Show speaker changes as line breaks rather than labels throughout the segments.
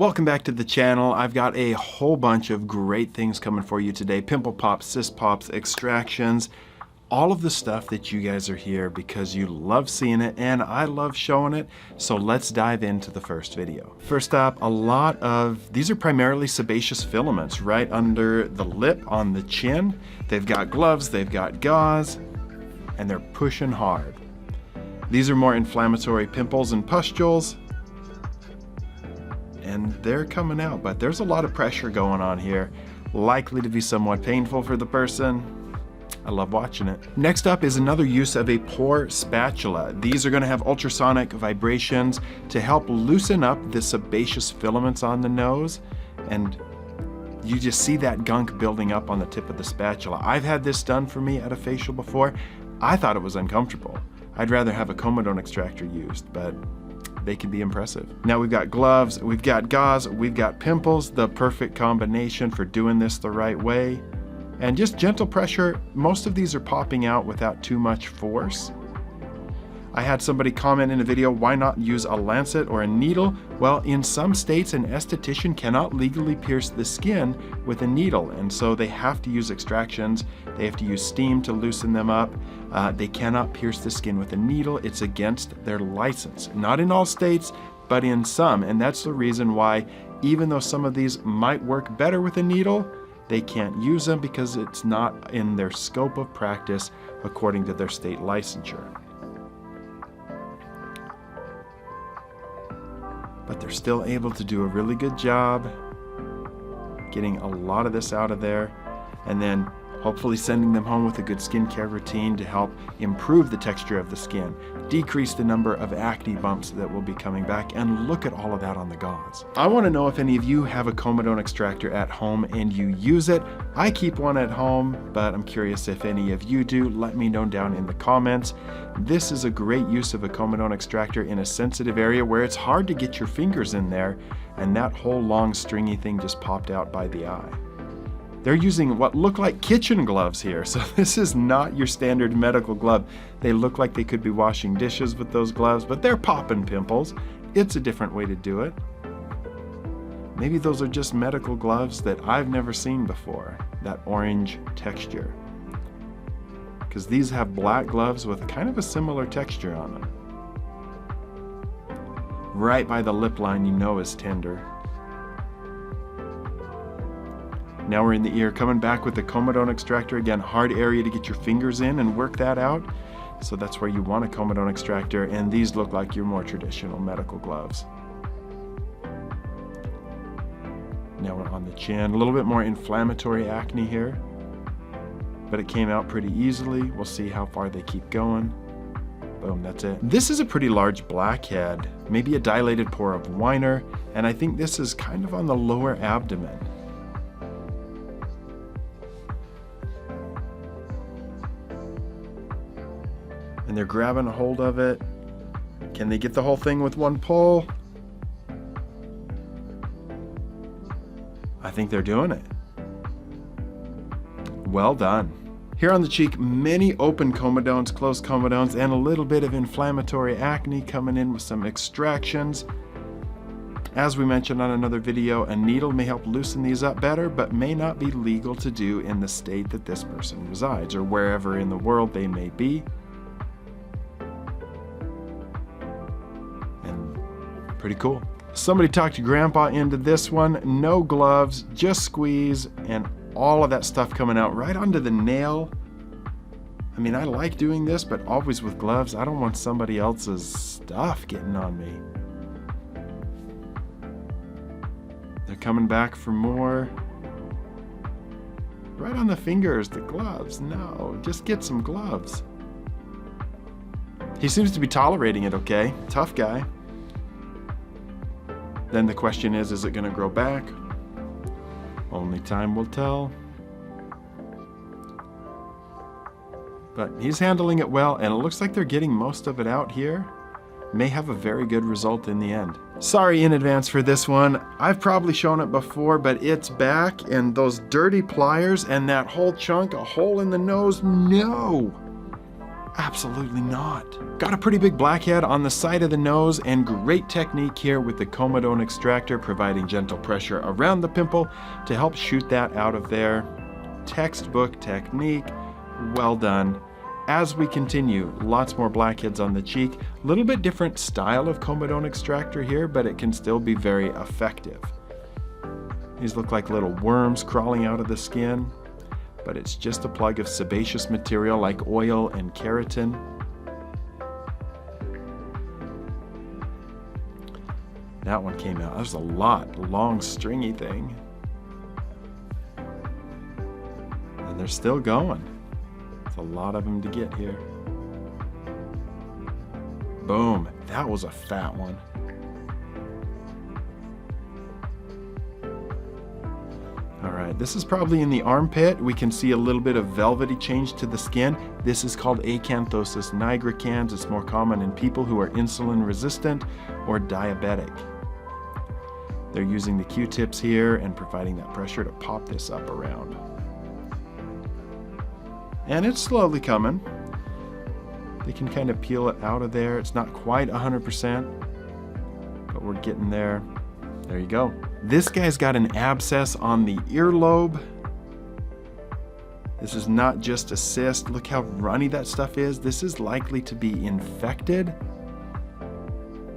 Welcome back to the channel. I've got a whole bunch of great things coming for you today. Pimple pops, cyst pops, extractions, all of the stuff that you guys are here because you love seeing it and I love showing it. So let's dive into the first video. First up, these are primarily sebaceous filaments right under the lip on the chin. They've got gloves, they've got gauze, and they're pushing hard. These are more inflammatory pimples and pustules. And they're coming out, but there's a lot of pressure going on here. Likely to be somewhat painful for the person. I love watching it. Next up is another use of a pore spatula. These are going to have ultrasonic vibrations to help loosen up the sebaceous filaments on the nose. And you just see that gunk building up on the tip of the spatula. I've had this done for me at a facial before. I thought it was uncomfortable. I'd rather have a comedone extractor used, but they can be impressive. Now we've got gloves, we've got gauze, we've got pimples, the perfect combination for doing this the right way. And just gentle pressure, most of these are popping out without too much force. I had somebody comment in a video, why not use a lancet or a needle? Well, in some states, an esthetician cannot legally pierce the skin with a needle, and so they have to use extractions. They have to use steam to loosen them up. They cannot pierce the skin with a needle. It's against their license. Not in all states, but in some, and that's the reason why, even though some of these might work better with a needle, they can't use them because it's not in their scope of practice according to their state licensure. But they're still able to do a really good job getting a lot of this out of there, and then hopefully sending them home with a good skincare routine to help improve the texture of the skin, decrease the number of acne bumps that will be coming back, and look at all of that on the gauze. I want to know if any of you have a comedone extractor at home and you use it. I keep one at home, but I'm curious if any of you do. Let me know down in the comments. This is a great use of a comedone extractor in a sensitive area where it's hard to get your fingers in there, and that whole long stringy thing just popped out by the eye. They're using what look like kitchen gloves here, so this is not your standard medical glove. They look like they could be washing dishes with those gloves, but they're popping pimples. It's a different way to do it. Maybe those are just medical gloves that I've never seen before, that orange texture. Because these have black gloves with kind of a similar texture on them. Right by the lip line, you know is tender. Now we're in the ear, coming back with the comedone extractor. Again, hard area to get your fingers in and work that out. So that's where you want a comedone extractor, and these look like your more traditional medical gloves. Now we're on the chin, a little bit more inflammatory acne here, but it came out pretty easily. We'll see how far they keep going. Boom, that's it. This is a pretty large blackhead, maybe a dilated pore of Weiner, and I think this is kind of on the lower abdomen. And they're grabbing a hold of it. Can they get the whole thing with one pull? I think they're doing it. Well done. Here on the cheek, many open comedones, closed comedones, and a little bit of inflammatory acne coming in with some extractions. As we mentioned on another video, a needle may help loosen these up better, but may not be legal to do in the state that this person resides or wherever in the world they may be. Pretty cool. Somebody talked your grandpa into this one. No gloves, just squeeze, and all of that stuff coming out right onto the nail. I mean, I like doing this, but always with gloves. I don't want somebody else's stuff getting on me. They're coming back for more. Right on the fingers, the gloves. No, just get some gloves. He seems to be tolerating it okay. Tough guy. Then the question is it going to grow back? Only time will tell. But he's handling it well, and it looks like they're getting most of it out here. May have a very good result in the end. Sorry in advance for this one. I've probably shown it before, but it's back, and those dirty pliers and that whole chunk, a hole in the nose, no! Absolutely not. Got a pretty big blackhead on the side of the nose, and great technique here with the comedone extractor, providing gentle pressure around the pimple to help shoot that out of there. Textbook technique, well done. As we continue, lots more blackheads on the cheek. A little bit different style of comedone extractor here, but it can still be very effective. These look like little worms crawling out of the skin, but it's just a plug of sebaceous material like oil and keratin. That one came out. That was a long stringy thing. And they're still going. It's a lot of them to get here. Boom, that was a fat one. All right, this is probably in the armpit. We can see a little bit of velvety change to the skin. This is called acanthosis nigricans. It's more common in people who are insulin resistant or diabetic. They're using the Q-tips here and providing that pressure to pop this up around. And it's slowly coming. They can kind of peel it out of there. It's not quite 100%, but we're getting there. There you go. This guy's got an abscess on the earlobe. This is not just a cyst. Look how runny that stuff is. This is likely to be infected.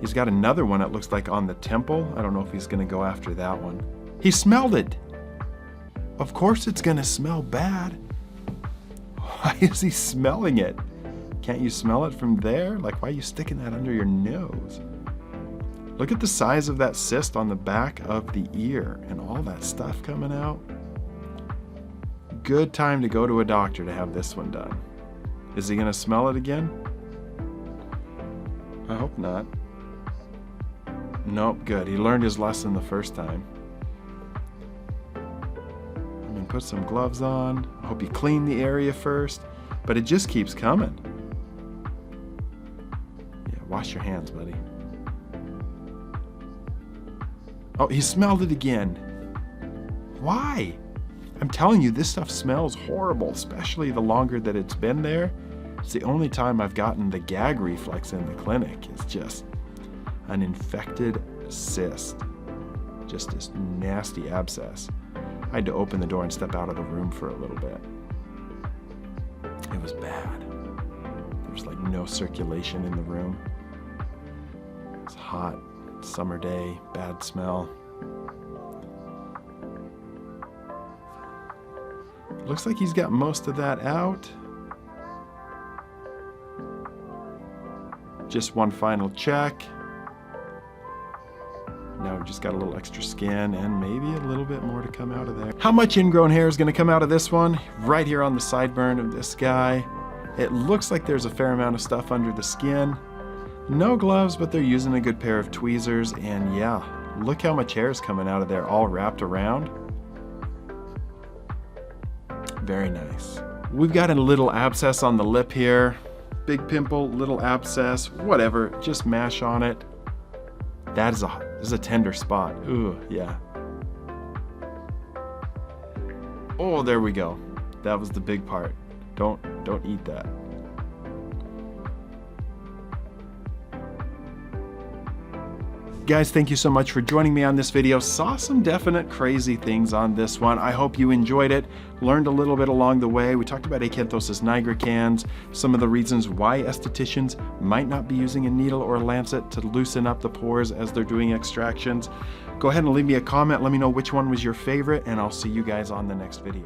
He's got another one, it looks like, on the temple. I don't know if he's gonna go after that one. He smelled it. Of course it's gonna smell bad. Why is he smelling it? Can't you smell it from there? Like, why are you sticking that under your nose? Look at the size of that cyst on the back of the ear and all that stuff coming out. Good time to go to a doctor to have this one done. Is he gonna smell it again? I hope not. Nope, good. He learned his lesson the first time. I mean, put some gloves on. I hope you clean the area first, but it just keeps coming. Yeah, wash your hands, buddy. Oh, he smelled it again. Why? I'm telling you, this stuff smells horrible, especially the longer that it's been there. It's the only time I've gotten the gag reflex in the clinic. It's just an infected cyst. Just this nasty abscess. I had to open the door and step out of the room for a little bit. It was bad. There was like no circulation in the room. It's hot. Summer day, bad smell. Looks like he's got most of that out. Just one final check. Now we've just got a little extra skin and maybe a little bit more to come out of there. How much ingrown hair is going to come out of this one? Right here on the sideburn of this guy. It looks like there's a fair amount of stuff under the skin. No gloves, but they're using a good pair of tweezers, and yeah, look how much hair is coming out of there, all wrapped around. Very nice. We've got a little abscess on the lip here. Big pimple, little abscess, whatever, just mash on it. That is a tender spot. Ooh, yeah. Oh, there we go. That was the big part. Don't eat that. Guys, thank you so much for joining me on this video. Saw some definite crazy things on this one. I hope you enjoyed it, learned a little bit along the way. We talked about acanthosis nigricans, some of the reasons why estheticians might not be using a needle or a lancet to loosen up the pores as they're doing extractions. Go ahead and leave me a comment. Let me know which one was your favorite, and I'll see you guys on the next video.